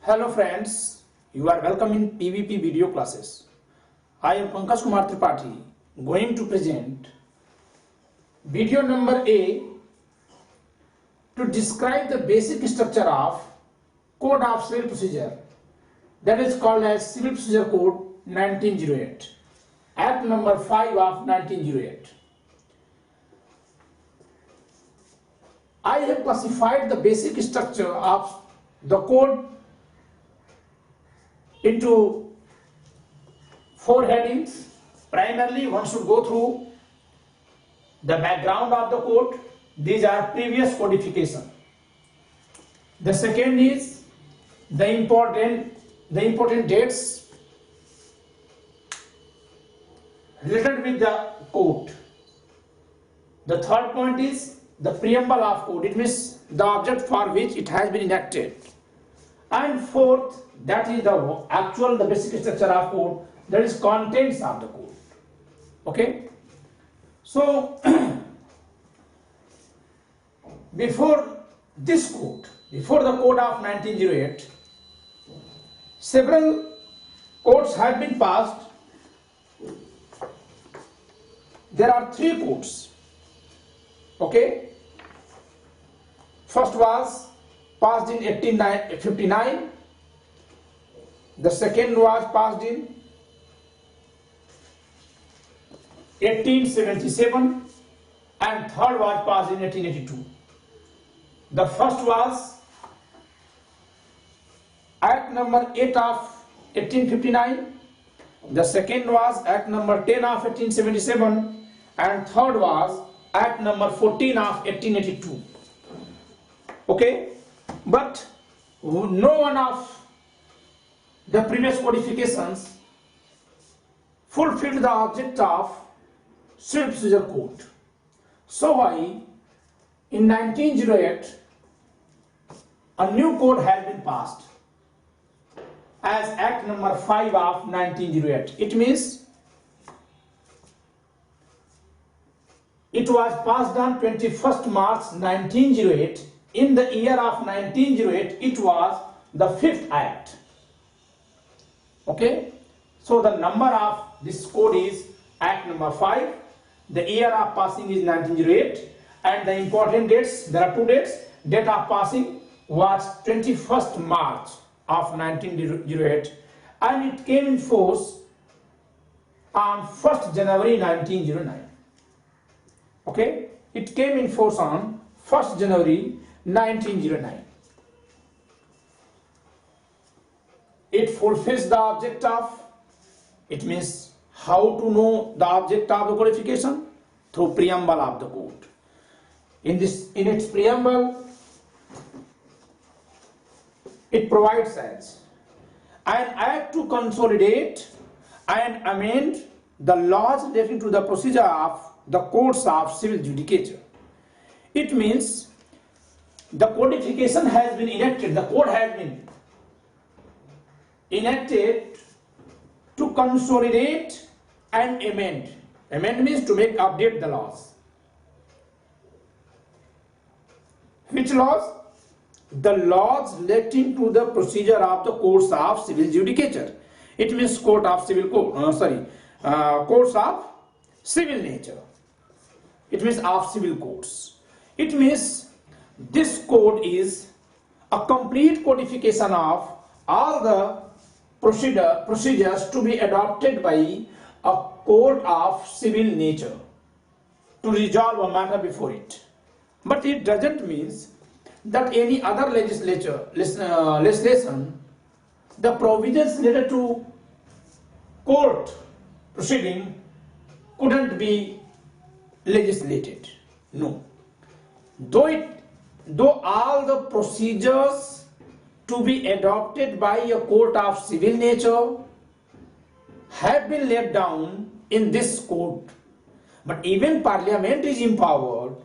Hello friends, you are welcome in PVP video classes. I am Pankaj Kumar Tripathi going to present video number A to describe the basic structure of Code of Civil Procedure, that is called as Civil Procedure Code 1908, Act number 5 of 1908. I have classified the basic structure of the code into 4 headings. Primarily, one should go through the background of the code. These are previous codification. The second is the important dates related with the code. The third point is the preamble of code. It means the object for which it has been enacted. And fourth, that is the basic structure of code, that is contents of the code. Okay, so before the code of 1908, several codes have been passed. There are 3 codes. Okay, first was passed in 1859, the second was passed in 1877, and third was passed in 1882. The first was Act number 8 of 1859, the second was Act number 10 of 1877, and third was Act number 14 of 1882. Okay, but no one of the previous codifications fulfilled the object of Civil Procedure Code. So why in 1908 a new code has been passed as Act number 5 of 1908. It means it was passed on 21st March 1908. In the year of 1908, it was the 5th Act. Okay, so the number of this code is Act number 5. The year of passing is 1908, and the important dates, there are 2 dates. Date of passing was 21st March of 1908, and it came in force on 1st January 1909. Okay, it came in force on 1st January 1909. It fulfills the object of, it means how to know the object of the codification? Through preamble of the code. In its preamble, it provides as an act to consolidate and amend the laws relating to the procedure of the courts of civil judicature. It means the codification has been enacted, the code has been enacted to consolidate and amend. Amend means to make update the laws. Which laws? The laws relating to the procedure of the courts of civil judicature. It means courts of civil nature. It means of civil courts. It means this code is a complete codification of all the procedures to be adopted by a court of civil nature to resolve a matter before it. But it doesn't mean that any other legislation, the provisions related to court proceeding couldn't be legislated. No. Though all the procedures to be adopted by a court of civil nature have been laid down in this code, but even Parliament is empowered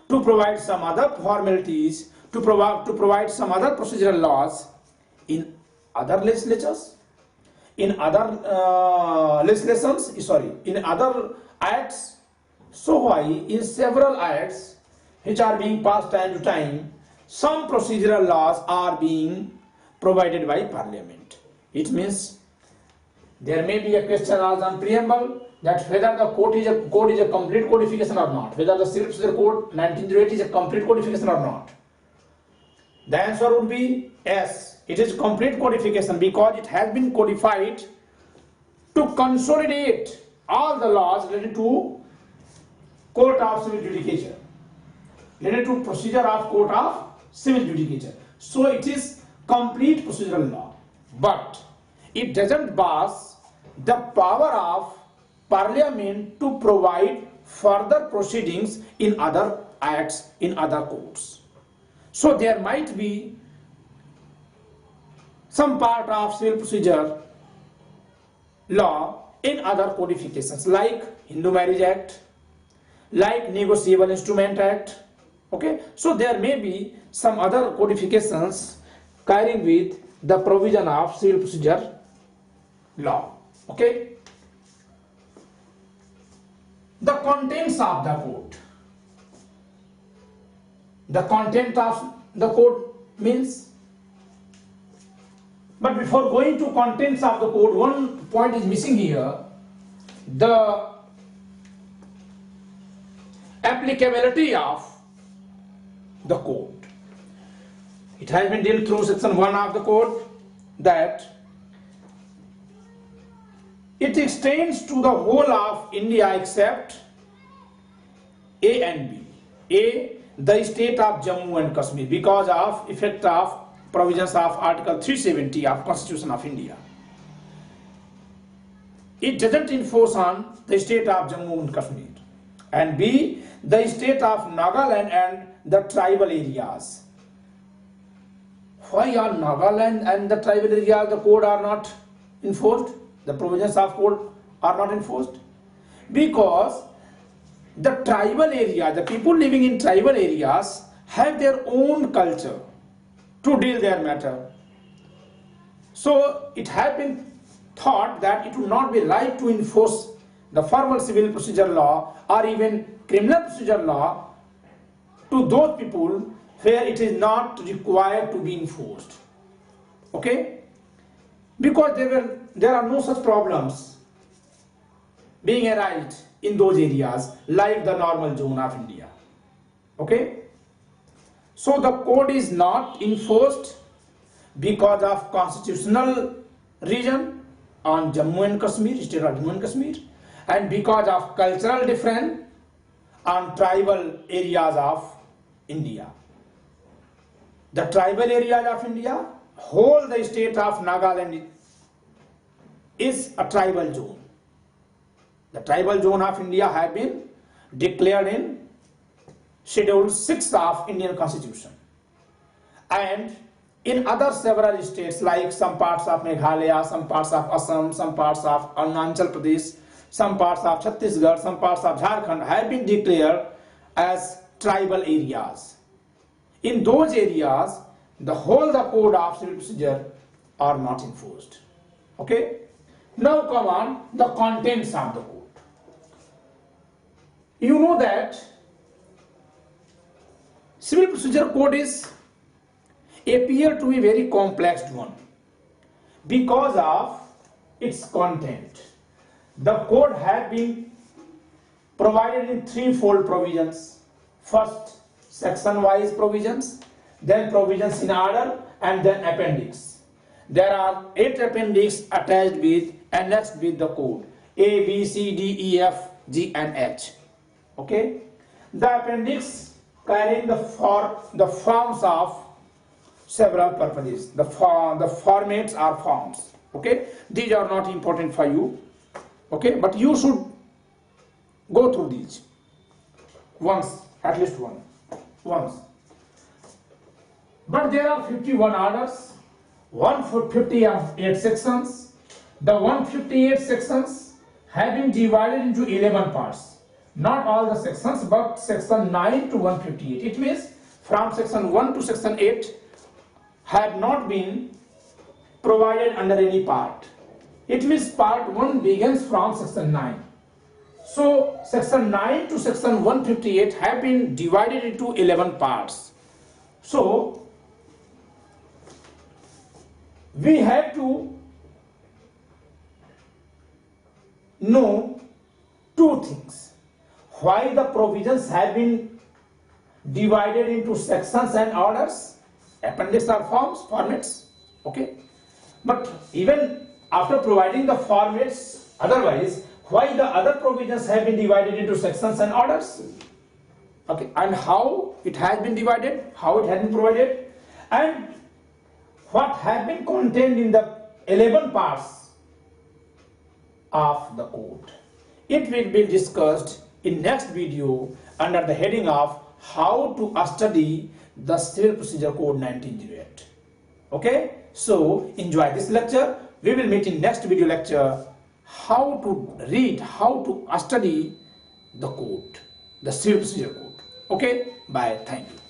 to provide some other formalities, to provide some other procedural laws in other legislatures, in other in other acts. So why in several acts which are being passed time to time, some procedural laws are being provided by Parliament. It means there may be a question asked on preamble that whether the code is a complete codification or not, whether the Civil Procedure Code 1908 is a complete codification or not. The answer would be yes, it is complete codification because it has been codified to consolidate all the laws related to Court of Civil Judicature, related to procedure of Court of Civil Judicature. So it is complete procedural law, but it doesn't pass the power of Parliament to provide further proceedings in other acts, in other courts. So there might be some part of civil procedure law in other codifications like Hindu Marriage Act, like Negotiable Instrument Act. Okay, so there may be some other codifications carrying with the provision of civil procedure law. Okay, the contents of the code. The content of the code means, but before going to contents of the code, one point is missing here: the applicability of the code. It has been dealt through section 1 of the code that it extends to the whole of India except A and B. A, the state of Jammu and Kashmir, because of effect of provisions of Article 370 of Constitution of India. It doesn't enforce on the state of Jammu and Kashmir. And B, the state of Nagaland and the tribal areas. Why are Nagaland and the tribal areas, the code are not enforced? The provisions of code are not enforced? Because the tribal area, the people living in tribal areas have their own culture to deal their matter. So it has been thought that it would not be right to enforce the formal civil procedure law or even criminal procedure law to those people where it is not required to be enforced. Okay? Because there are no such problems being arised in those areas like the normal zone of India. Okay? So the code is not enforced because of constitutional reason on Jammu and Kashmir, state of Jammu and Kashmir, and because of cultural difference on tribal areas of India. The tribal areas of India, whole the state of Nagaland is a tribal zone. The tribal zone of India have been declared in Schedule 6 of Indian Constitution. And in other several states like some parts of Meghalaya, some parts of Assam, some parts of Arunachal Pradesh, some parts of Chhattisgarh, some parts of Jharkhand have been declared as tribal areas. In those areas, the whole the code of civil procedure are not enforced. Okay? Now come on the contents of the code. You know that civil procedure code appear to be very complex one because of its content. The code has been provided in threefold provisions. First, section-wise provisions, then provisions in order, and then appendix. There are 8 appendix attached with, annexed with the code: A, B, C, D, E, F, G, and H. Okay? The appendix carrying the forms of several purposes. The formats are forms. Okay? These are not important for you. Okay? But you should go through these once, at least once. But there are 51 orders, 158 sections. The 158 sections have been divided into 11 parts. Not all the sections, but section 9 to 158. It means from section 1 to section 8 have not been provided under any part. It means part 1 begins from section 9. So section 9 to section 158 have been divided into 11 parts. So we have to know two things. Why the provisions have been divided into sections and orders, appendix or formats, okay. But even after providing the formats, otherwise, why the other provisions have been divided into sections and orders, okay, and how it has been divided, how it has been provided, and what have been contained in the 11 parts of the code. It will be discussed in next video under the heading of how to study the Civil Procedure Code 1908. Okay, so enjoy this lecture. We will meet in next video lecture how to read, how to study the code, the Civil Procedure Code. Okay, bye, thank you.